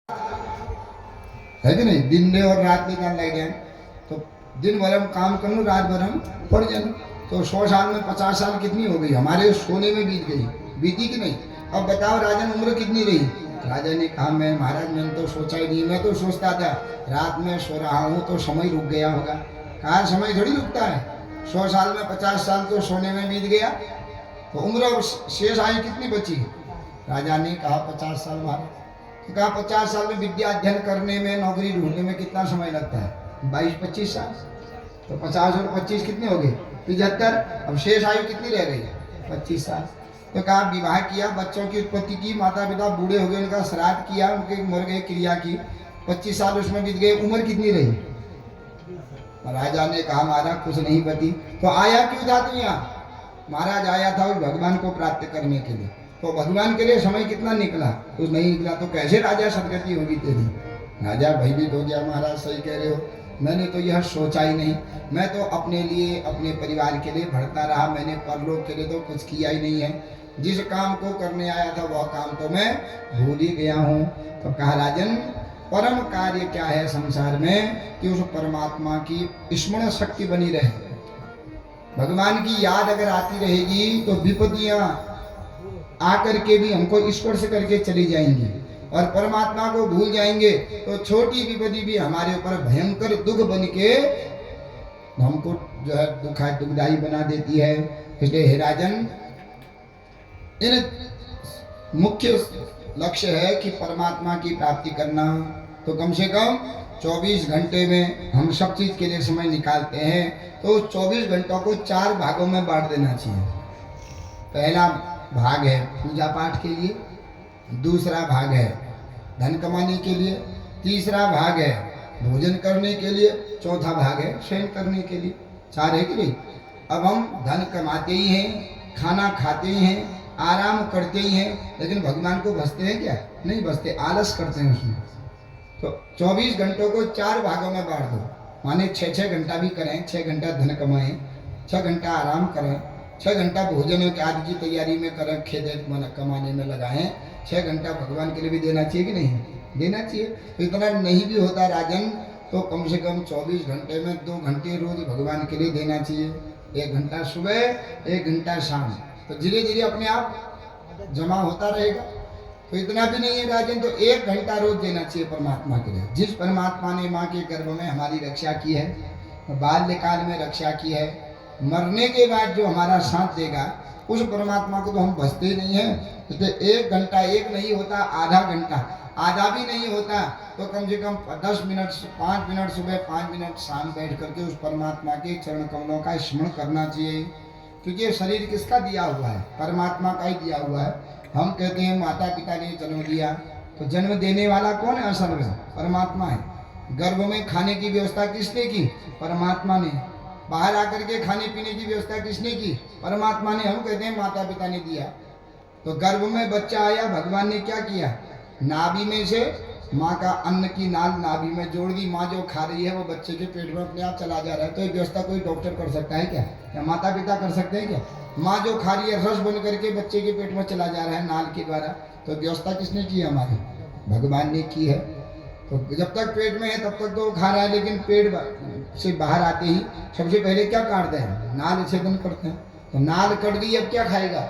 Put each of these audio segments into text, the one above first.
है कि नहीं। दिन में और रात में जान लग जाए तो दिन भर हम काम कर लो, रात भर हम पढ़ जाए। तो 100 साल में 50 साल कितनी हो गई हमारे सोने में बीत गई, बीती कि नहीं। अब बताओ राजन उम्र कितनी रही। राजा ने कहा मैं महाराज मैंने तो सोचा ही नहीं, मैं तो सोचता था रात में सो रहा हूँ तो समय रुक गया होगा। कहा समय थोड़ी रुकता है, 100 साल में 50 साल तो सोने में बीत गया, तो उम्र शेष आयु कितनी बची। राजा ने कहा 50 साल महाराज। तो कहा 50 साल में विद्या अध्ययन करने में, नौकरी ढूंढने में कितना समय लगता है, 22-25 साल। तो 50 और 25 कितने हो गए, 75। अब शेष आयु कितनी रह गई, 25 साल। तो कहा विवाह किया, बच्चों की उत्पत्ति की, माता पिता बूढ़े हो गए, उनका श्राद्ध किया, उनके मर गए, क्रिया की, 25 साल उसमें बीत गए, उम्र कितनी रही। राजा ने कहा महाराज कुछ नहीं बती। तो आया क्यों था तू यहाँ। महाराज आया था उस भगवान को प्राप्त करने के लिए। तो भगवान के लिए समय कितना निकला, कुछ नहीं निकला, तो कैसे राजा सदगति होगी तेरी। राजा भयभीत हो गया, महाराज सही कह रहे हो, मैंने तो यह सोचा ही नहीं, मैं तो अपने लिए अपने परिवार के लिए भरता रहा, मैंने परलोक के लिए तो कुछ किया ही नहीं है। जिस काम को करने आया था वह काम तो मैं भूल ही गया हूँ। तो कहा राजन परम कार्य क्या है संसार में कि उस परमात्मा की स्मरण शक्ति बनी रहे। भगवान की याद अगर आती रहेगी तो विपत्तियां आकर के भी हमको स्पर्श करके चली जाएंगी, और परमात्मा को भूल जाएंगे तो छोटी विपत्ति भी हमारे ऊपर भयंकर दुख बन के हमको जो है दुखदाई बना देती है। इसलिए हे राजन इन मुख्य लक्ष्य है कि परमात्मा की प्राप्ति करना। तो कम से कम 24 घंटे में हम सब चीज के लिए समय निकालते हैं, तो 24 घंटों को 4 भागों में बांट देना चाहिए। पहला भाग है पूजा पाठ के लिए, दूसरा भाग है धन कमाने के लिए, तीसरा भाग है भोजन करने के लिए, चौथा भाग है शयन करने के लिए। 4 है कि नहीं। अब हम धन कमाते ही हैं, खाना खाते ही हैं, आराम करते ही हैं, लेकिन भगवान को भजते हैं क्या, नहीं भजते, आलस करते हैं उसमें। तो 24 घंटों को 4 भागों में बांट दो, माने 6-6 घंटा भी करें, 6 घंटा धन कमाएं, 6 घंटा आराम करें, 6 घंटा भोजन के आदि की तैयारी में करें, खेत कमाने में लगाएं, 6 घंटा भगवान के लिए भी देना चाहिए कि नहीं, देना चाहिए। तो इतना नहीं भी होता राजन, तो कम से कम 24 घंटे में 2 घंटे रोज भगवान के लिए देना चाहिए। 1 घंटा सुबह, 1 घंटा शाम, तो धीरे धीरे अपने आप जमा होता रहेगा। तो इतना भी नहीं है राजन, तो 1 घंटा रोज देना चाहिए परमात्मा के लिए। जिस परमात्मा ने माँ के गर्भ में हमारी रक्षा की है, बाल्यकाल में रक्षा की है, मरने के बाद जो हमारा साथ देगा, उस परमात्मा को तो हम भजते ही नहीं है। तो 1 घंटा, एक नहीं होता आधा घंटा, आधा भी नहीं होता तो कम से कम 10 मिनट, 5 मिनट सुबह, 5 मिनट शाम बैठ करके उस परमात्मा के चरण कमलों का स्मरण करना चाहिए। क्योंकि शरीर किसका दिया हुआ है, परमात्मा का ही दिया हुआ है। हम कहते हैं माता पिता ने जन्म दिया, तो जन्म देने वाला कौन है, असल में परमात्मा है। गर्भ में खाने की व्यवस्था किसने की, परमात्मा ने। बाहर आकर के खाने पीने की व्यवस्था किसने की, परमात्मा ने। हम कहते हैं माता पिता ने दिया। तो गर्भ में बच्चा आया, भगवान ने क्या किया, नाभि में से माँ का अन्न की नाल नाभि में जोड़ दी, माँ जो खा रही है वो बच्चे के पेट में अपने आप चला जा रहा है। तो ये व्यवस्था कोई डॉक्टर कर सकता है क्या, या माता पिता कर सकते हैं क्या। माँ जो खा रही है रस बन करके बच्चे के पेट में चला जा रहा है नाल के द्वारा, तो व्यवस्था किसने की है, हमारी भगवान ने की है। तो जब तक पेट में है तब तक तो खा रहा है, लेकिन पेट से बाहर आते ही सबसे पहले क्या काटते हैं, नाल छेदन करते हैं। तो नाल कट गई, अब क्या खाएगा।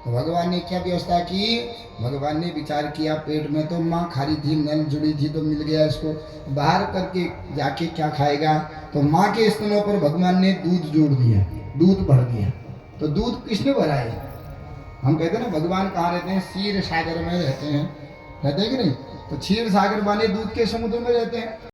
तो भगवान ने क्या व्यवस्था की, भगवान ने विचार किया पेट में तो माँ खा रही थी, नल जुड़ी थी, तो मिल गया इसको, बाहर करके जाके क्या खाएगा। तो माँ के स्तनों पर भगवान ने दूध जोड़ दिया, दूध भर दिया। तो दूध किसने भरा है, हम कहते हैं ना भगवान कहाँ रहते हैं, क्षीर सागर में रहते हैं कि नहीं। तो क्षीर सागर माने दूध के समुद्र में रहते हैं।